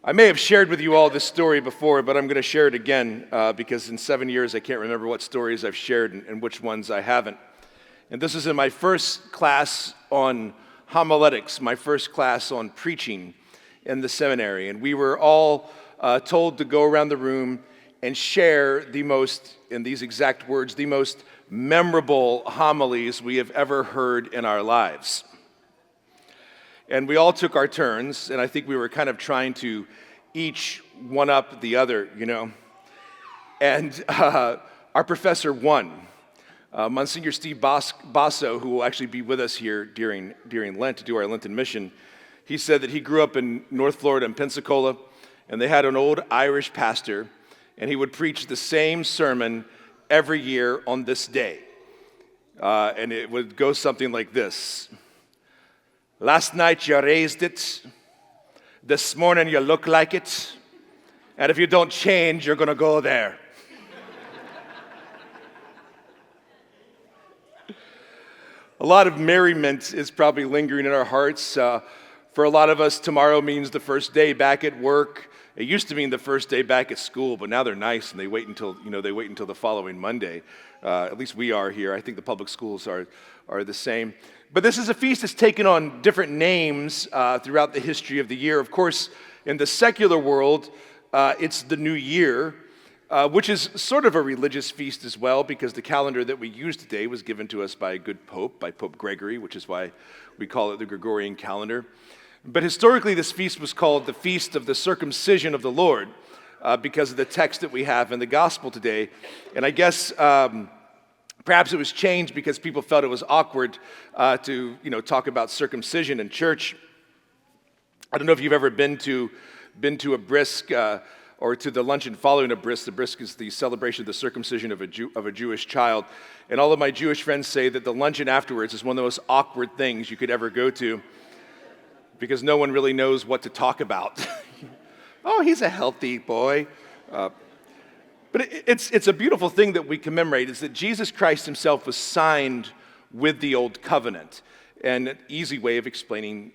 I may have shared with you all this story before, but I'm going to share it again because in 7 years I can't remember what stories I've shared and which ones I haven't. And this is in my first class on homiletics, my first class on preaching in the seminary. And we were all told to go around the room and share the most, in these exact words, the most memorable homilies we have ever heard in our lives. And we all took our turns, and I think we were kind of trying to each one up the other, you know. And our professor won. Monsignor Steve Basso, who will actually be with us here during Lent to do our Lenten mission, he said that he grew up in North Florida in Pensacola, and they had an old Irish pastor, and he would preach the same sermon every year on this day. And it would go something like this. Last night you raised it, this morning you look like it, and if you don't change, you're going to go there. A lot of merriment is probably lingering in our hearts. For a lot of us, tomorrow means the first day back at work. It used to mean the first day back at school, but now they're nice and they wait until the following Monday. At least we are here. I think the public schools are the same. But this is a feast that's taken on different names throughout the history of the year. Of course, in the secular world, it's the New Year, which is sort of a religious feast as well, because the calendar that we use today was given to us by a good pope, by Pope Gregory, which is why we call it the Gregorian calendar. But historically, this feast was called the Feast of the Circumcision of the Lord, because of the text that we have in the gospel today. And I guess perhaps it was changed because people felt it was awkward to talk about circumcision in church. I don't know if you've ever been to a brisk or to the luncheon following a brisk. The brisk is the celebration of the circumcision of a Jewish child. And all of my Jewish friends say that the luncheon afterwards is one of the most awkward things you could ever go to because no one really knows what to talk about. Oh, he's a healthy boy. But it's a beautiful thing that we commemorate is that Jesus Christ himself was signed with the old covenant. And an easy way of explaining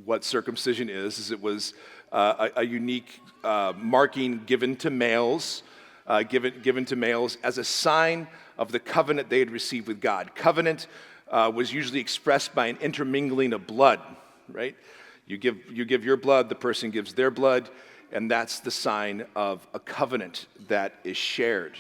what circumcision is it was a unique marking given to males, given to males as a sign of the covenant they had received with God. Covenant was usually expressed by an intermingling of blood, right? You give your blood, the person gives their blood, and that's the sign of a covenant that is shared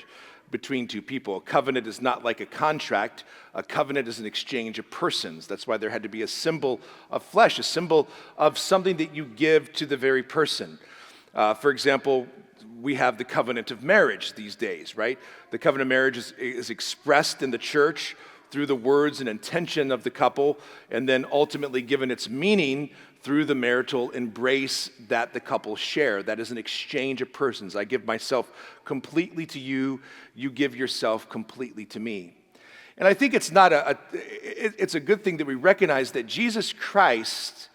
between two people. A covenant is not like a contract. A covenant is an exchange of persons. That's why there had to be a symbol of flesh, a symbol of something that you give to the very person. For example, we have the covenant of marriage these days, right? The covenant of marriage is expressed in the church through the words and intention of the couple, and then ultimately given its meaning through the marital embrace that the couple share. That is an exchange of persons. I give myself completely to you, you give yourself completely to me. And I think it's a good thing that we recognize that Jesus Christ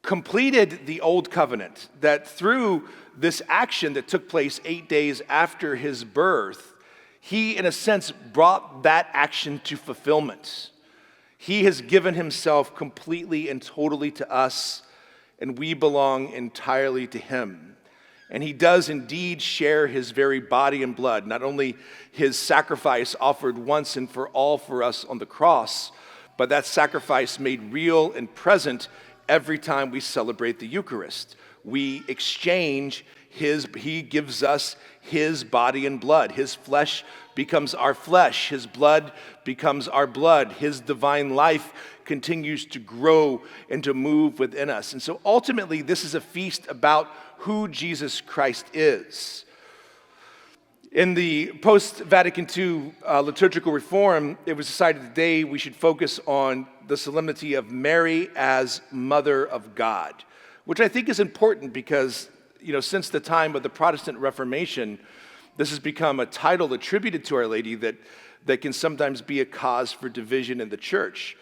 completed the old covenant, that through this action that took place 8 days after his birth, he, in a sense, brought that action to fulfillment. He has given himself completely and totally to us, and we belong entirely to him. And he does indeed share his very body and blood, not only his sacrifice offered once and for all for us on the cross, but that sacrifice made real and present every time we celebrate the Eucharist. We exchange he gives us his body and blood. His flesh becomes our flesh. His blood becomes our blood. His divine life continues to grow and to move within us. And so ultimately, this is a feast about who Jesus Christ is. In the post-Vatican II liturgical reform, it was decided today we should focus on the solemnity of Mary as Mother of God, which I think is important because since the time of the Protestant Reformation, this has become a title attributed to Our Lady that can sometimes be a cause for division in the church,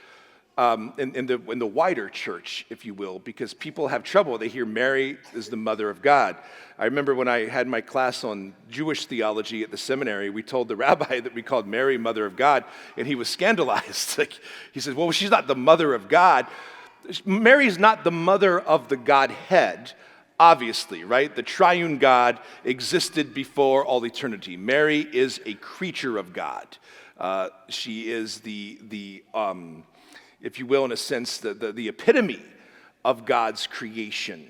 in the wider church, if you will, because people have trouble. They hear Mary is the Mother of God. I remember when I had my class on Jewish theology at the seminary, we told the rabbi that we called Mary Mother of God, and he was scandalized. He said, well, she's not the Mother of God. Mary's not the mother of the Godhead. Obviously, right? The triune God existed before all eternity. Mary is a creature of God. She is if you will, in a sense, the epitome of God's creation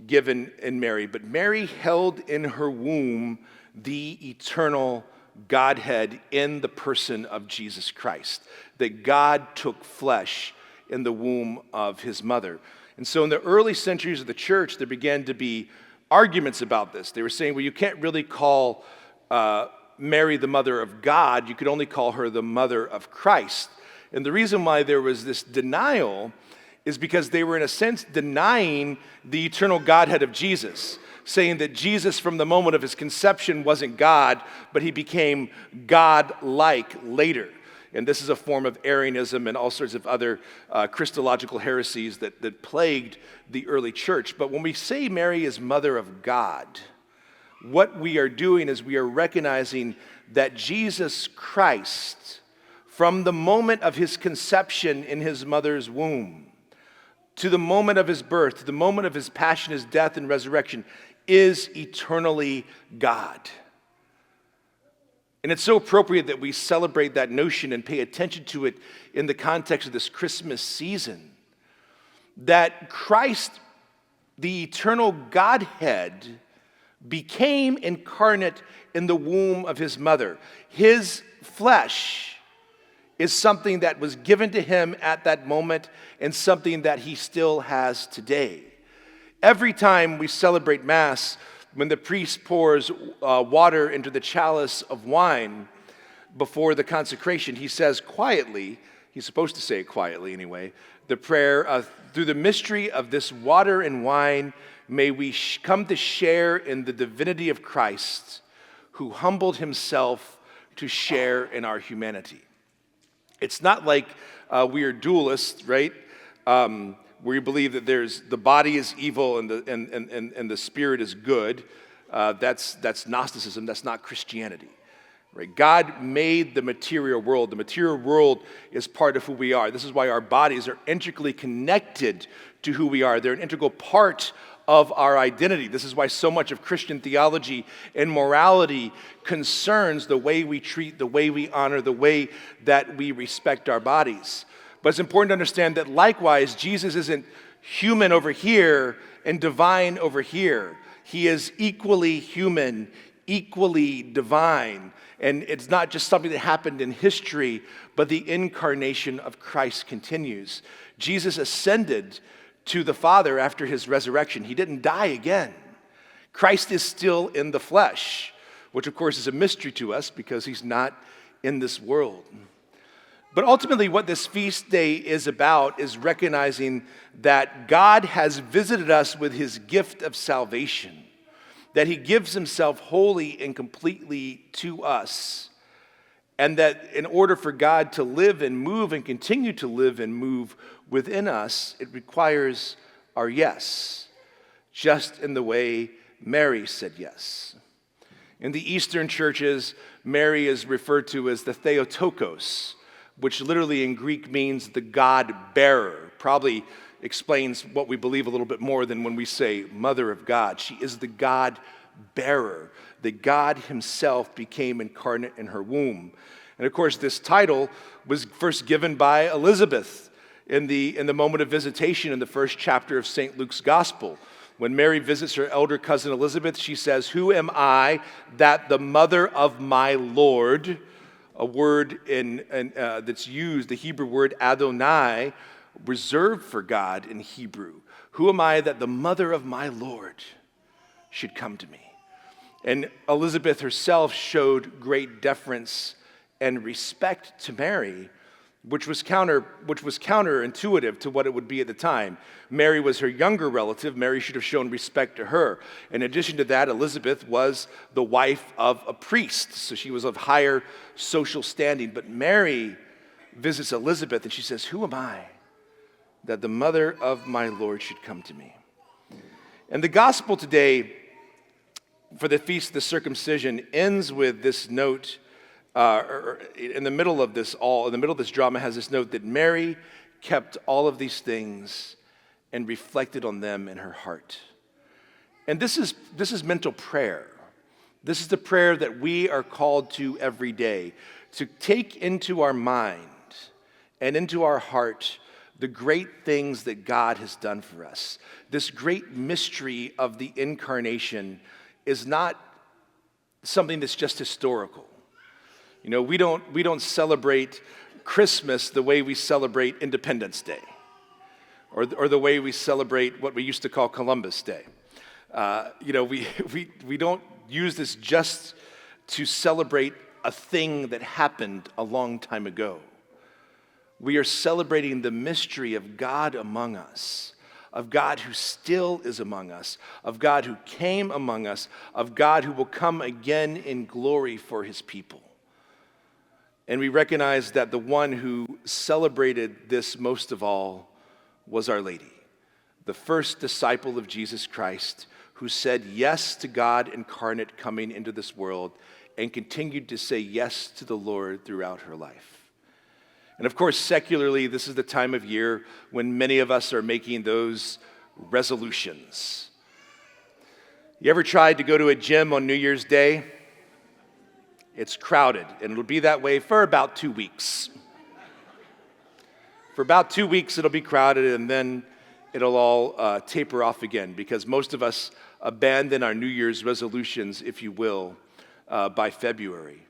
given in Mary. But Mary held in her womb the eternal Godhead in the person of Jesus Christ, that God took flesh in the womb of his mother. And so in the early centuries of the church, there began to be arguments about this. They were saying, well, you can't really call Mary the mother of God. You could only call her the mother of Christ. And the reason why there was this denial is because they were, in a sense, denying the eternal Godhead of Jesus, saying that Jesus, from the moment of his conception, wasn't God, but he became God-like later. And this is a form of Arianism and all sorts of other Christological heresies that plagued the early church. But when we say Mary is mother of God, what we are doing is we are recognizing that Jesus Christ, from the moment of his conception in his mother's womb, to the moment of his birth, to the moment of his passion, his death, and resurrection, is eternally God. And it's so appropriate that we celebrate that notion and pay attention to it in the context of this Christmas season. That Christ, the eternal Godhead, became incarnate in the womb of his mother. His flesh is something that was given to him at that moment and something that he still has today. Every time we celebrate Mass, when the priest pours water into the chalice of wine before the consecration, he says quietly, he's supposed to say it quietly anyway, the prayer, through the mystery of this water and wine, may we come to share in the divinity of Christ, who humbled himself to share in our humanity. It's not like we are dualists, right? Where you believe that the body is evil and the spirit is good. That's Gnosticism. That's not Christianity, right? God made the material world. The material world is part of who we are. This is why our bodies are intricately connected to who we are. They're an integral part of our identity. This is why so much of Christian theology and morality concerns the way we treat, the way we honor, the way that we respect our bodies. But it's important to understand that likewise, Jesus isn't human over here and divine over here. He is equally human, equally divine. And it's not just something that happened in history, but the incarnation of Christ continues. Jesus ascended to the Father after his resurrection. He didn't die again. Christ is still in the flesh, which of course is a mystery to us because he's not in this world. But ultimately what this feast day is about is recognizing that God has visited us with his gift of salvation, that he gives himself wholly and completely to us, and that in order for God to live and move and continue to live and move within us, it requires our yes, just in the way Mary said yes. In the Eastern churches, Mary is referred to as the Theotokos, which literally in Greek means the God-bearer. Probably explains what we believe a little bit more than when we say Mother of God. She is the God-bearer. That God himself became incarnate in her womb. And of course, this title was first given by Elizabeth in the moment of visitation in the first chapter of St. Luke's Gospel. When Mary visits her elder cousin Elizabeth, she says, "Who am I that the mother of my Lord," a word that's used, the Hebrew word Adonai, reserved for God in Hebrew. "Who am I that the mother of my Lord should come to me?" And Elizabeth herself showed great deference and respect to Mary, which was counterintuitive to what it would be at the time. Mary was her younger relative. Mary should have shown respect to her. In addition to that, Elizabeth was the wife of a priest, so she was of higher social standing. But Mary visits Elizabeth and she says, "Who am I that the mother of my Lord should come to me?" And the gospel today for the Feast of the Circumcision ends with this note. In the middle of this drama has this note that Mary kept all of these things and reflected on them in her heart. And this is mental prayer. This is the prayer that we are called to every day, to take into our mind and into our heart the great things that God has done for us. This great mystery of the incarnation is not something that's just historical. You know, we don't celebrate Christmas the way we celebrate Independence Day, or the way we celebrate what we used to call Columbus Day. We don't use this just to celebrate a thing that happened a long time ago. We are celebrating the mystery of God among us, of God who still is among us, of God who came among us, of God who will come again in glory for his people. And we recognize that the one who celebrated this most of all was Our Lady, the first disciple of Jesus Christ, who said yes to God incarnate coming into this world and continued to say yes to the Lord throughout her life. And of course, secularly, this is the time of year when many of us are making those resolutions. You ever tried to go to a gym on New Year's Day? It's crowded, and it'll be that way for about 2 weeks. For about 2 weeks, it'll be crowded, and then it'll all taper off again, because most of us abandon our New Year's resolutions, if you will, by February.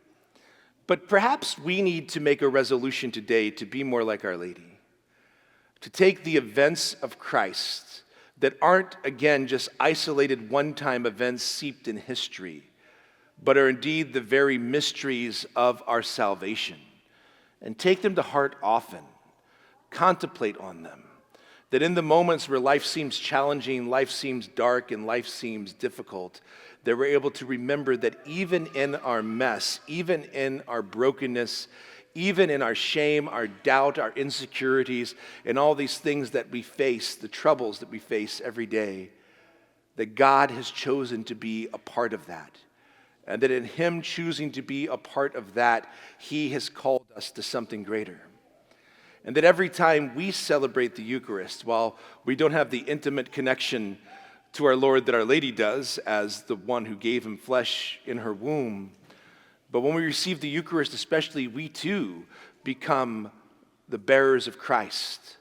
But perhaps we need to make a resolution today to be more like Our Lady, to take the events of Christ that aren't, again, just isolated one-time events seeped in history, but are indeed the very mysteries of our salvation, and take them to heart often, contemplate on them, that in the moments where life seems challenging, life seems dark, and life seems difficult, that we're able to remember that even in our mess, even in our brokenness, even in our shame, our doubt, our insecurities, and all these things that we face, the troubles that we face every day, that God has chosen to be a part of that. And that in him choosing to be a part of that, he has called us to something greater. And that every time we celebrate the Eucharist, while we don't have the intimate connection to our Lord that Our Lady does as the one who gave him flesh in her womb, but when we receive the Eucharist especially, we too become the bearers of Christ.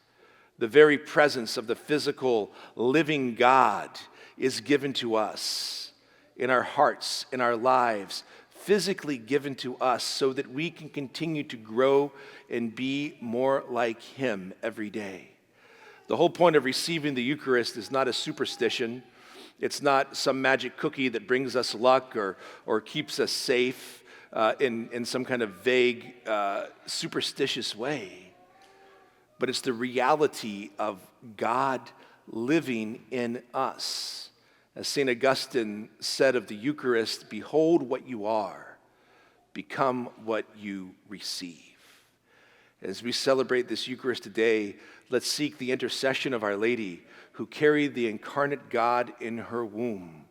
The very presence of the physical, living God is given to us in our hearts, in our lives, physically given to us so that we can continue to grow and be more like him every day. The whole point of receiving the Eucharist is not a superstition. It's not some magic cookie that brings us luck or keeps us safe in some kind of vague, superstitious way. But it's the reality of God living in us. As St. Augustine said of the Eucharist, behold what you are, become what you receive. As we celebrate this Eucharist today, let's seek the intercession of Our Lady, who carried the incarnate God in her womb,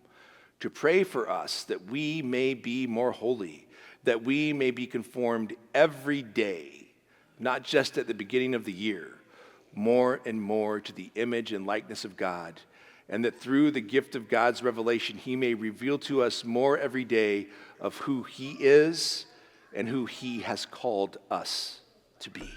to pray for us that we may be more holy, that we may be conformed every day, not just at the beginning of the year, more and more to the image and likeness of God, and that through the gift of God's revelation, he may reveal to us more every day of who he is and who he has called us to be.